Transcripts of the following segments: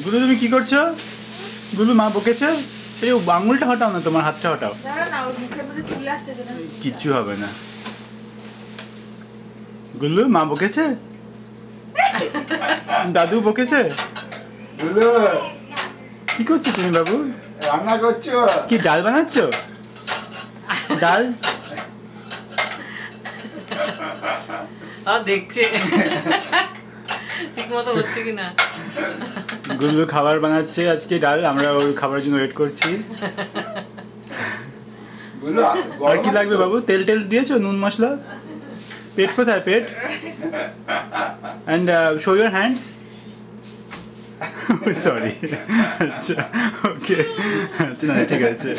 গুলু তুমি কি করছো? গুলু মা বকেছে? এই আঙুলটা হটাও না, তোমার হাতটা হটাও। কিচ্ছু হবে না। গুলু মা বকেছে? দাদু বকেছে? গুলু কি করছো তুমি বাবু? রান্না করছো? কি ডাল বানাচ্ছো? ডাল? দেখছে ঠিক মতো হচ্ছে কিনা। গুলু খাবার বানাচ্ছে আজকে, ডাল। আমরা ওর খাবারের জন্য ওয়েট করছি। গুলু আর কি লাগবে বাবু? তেল টেল দিয়েছো? নুন মশলা? পেট কোথায়? পেট? And show your hands. Sorry. আচ্ছা ওকে, আচ্ছা না ঠিক আছে,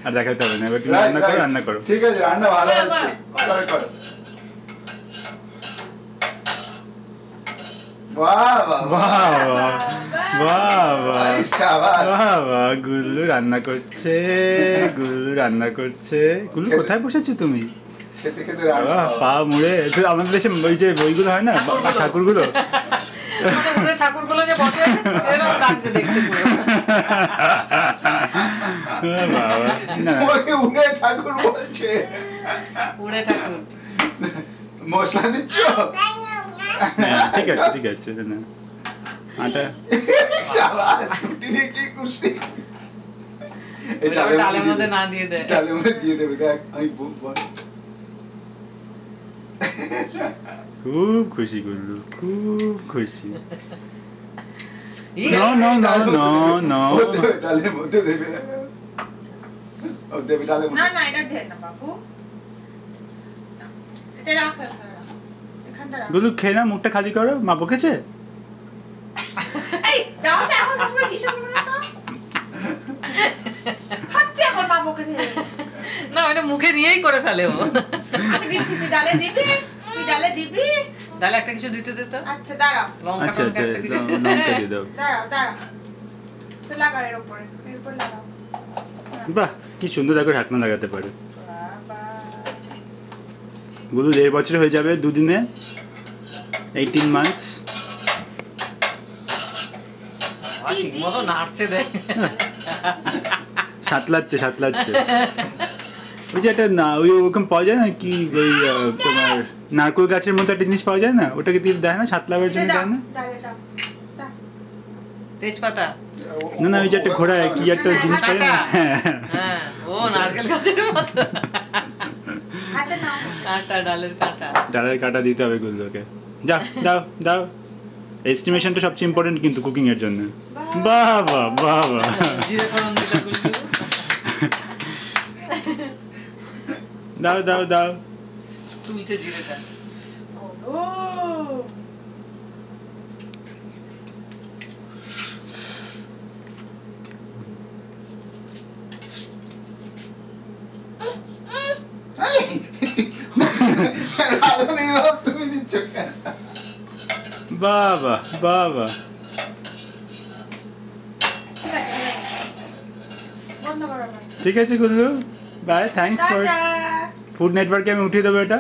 আর দেখাতে হবে না। এবার তুমি রান্না করো, রান্না করো। ঠিক আছে, রান্না ভালো হচ্ছে। করো করো। বাহ বাহ বাহ বাহ বাহ বাহ আরে শাবাশ। বাহ বাহ, গুল্লু রান্না করছে, গুল্লু রান্না করছে। গুল্লু কোথায় বসেছো তুমি? খেতে খেতে রান্না। বাহ, পা মুড়ে। তো আমাদের দেশে ওই যে বইগুলো হয় না, ঠাকুরগুলো, ঠাকুরগুলো যে বসে আছে সেরকম লাগছে দেখতে পুরো। বাবা, না ওকে উড়ে ঠাকুর বলছে। উড়ে ঠাকুর। মশলা দিচ্ছ? হ্যাঁ, ঠিক আছে ঠিক আছে, না আটা। শাবাশ, তিনি কি খুশি। এই ডালের মধ্যে না দিয়ে দেয়। ডালের মধ্যে দিয়ে দেবে, দেখ আমি বল। খুব খুশি গুল্লু, খুব খুশি। ই, No, no, no, no, no. ও দেবে, ডালের মধ্যে দেবে। ও দেবে ডালের মধ্যে। না না, এটা ঢের না বাবু, এটা রাখ এখানটা রাখ। গুল্লু খেয়ে না, মুখটা খালি করো। মা বকেছে? এই দাও তো এখন তোমরা কিসব করো না তো? খাচ্ছে এখন বাবু কে। না ওটা মুখে নিয়েই করে ফেলে ও। আমি দিচ্ছি, তুই ডালে দিবি, তুই ডালে দিবি। তাহলে একটা কিছু দিতে দিত। আচ্ছা দাঁড়াও, লঙ্কা আচ্ছা টঙ্কা আচ্ছা, একটা কিছু। লঙ্কা দিয়ে দাও। দাঁড়াও দাঁড়াও, তো লাগাও এর উপরে, এর উপর লাগাও। বাহ, কি সুন্দর দেখো, ঢাকনা লাগাতে পারে। বাবা, গুল্লু 1.5 বছর হয়ে যাবে দুদিনে, 18 months। ঠিক মতো নাড়ছে দেখ। সাতলাচ্ছে সাতলাচ্ছে। ওই যে একটা না, ওই ওরকম পাওয়া যায় না কি, ওই তোমার নারকেল গাছের মতো একটা জিনিস পাওয়া যায় না, ওটাকে দিয়ে দেয় না সাতলাবার জন্য, দাও দেয় না? ডালে দাও দাও। তেজপাতা। না না, ওই যে একটা ঘোড়ায় কি একটা জিনিস পাওয়া যায় না? হ্যাঁ হ্যাঁ, ও নারকেল গাছের মতো। হাতে নাও। কাঁটা, ডালের কাঁটা। ডালের কাটা দিতে হবে গুল্লুকে। যাও দাও দাও। এস্টিমেশনটা সবচেয়ে ইম্পর্টেন্ট কিন্তু কুকিং এর জন্য। বাহ বাহ বাহ বাহ। জিরে ফোড়ন দিল গুল্লু। দাও দাও দাও। তুলছে জিরেটা। ও রাঁধুনির রব তুমি দিচ্ছ কেন? বাহ বাহ বাহ বাহ। বন্ধ করো এবার। ঠিক আছে Gullu, bye, thanks for tata. Food নেটওয়ার্কে আমি উঠিয়ে দেবো এটা।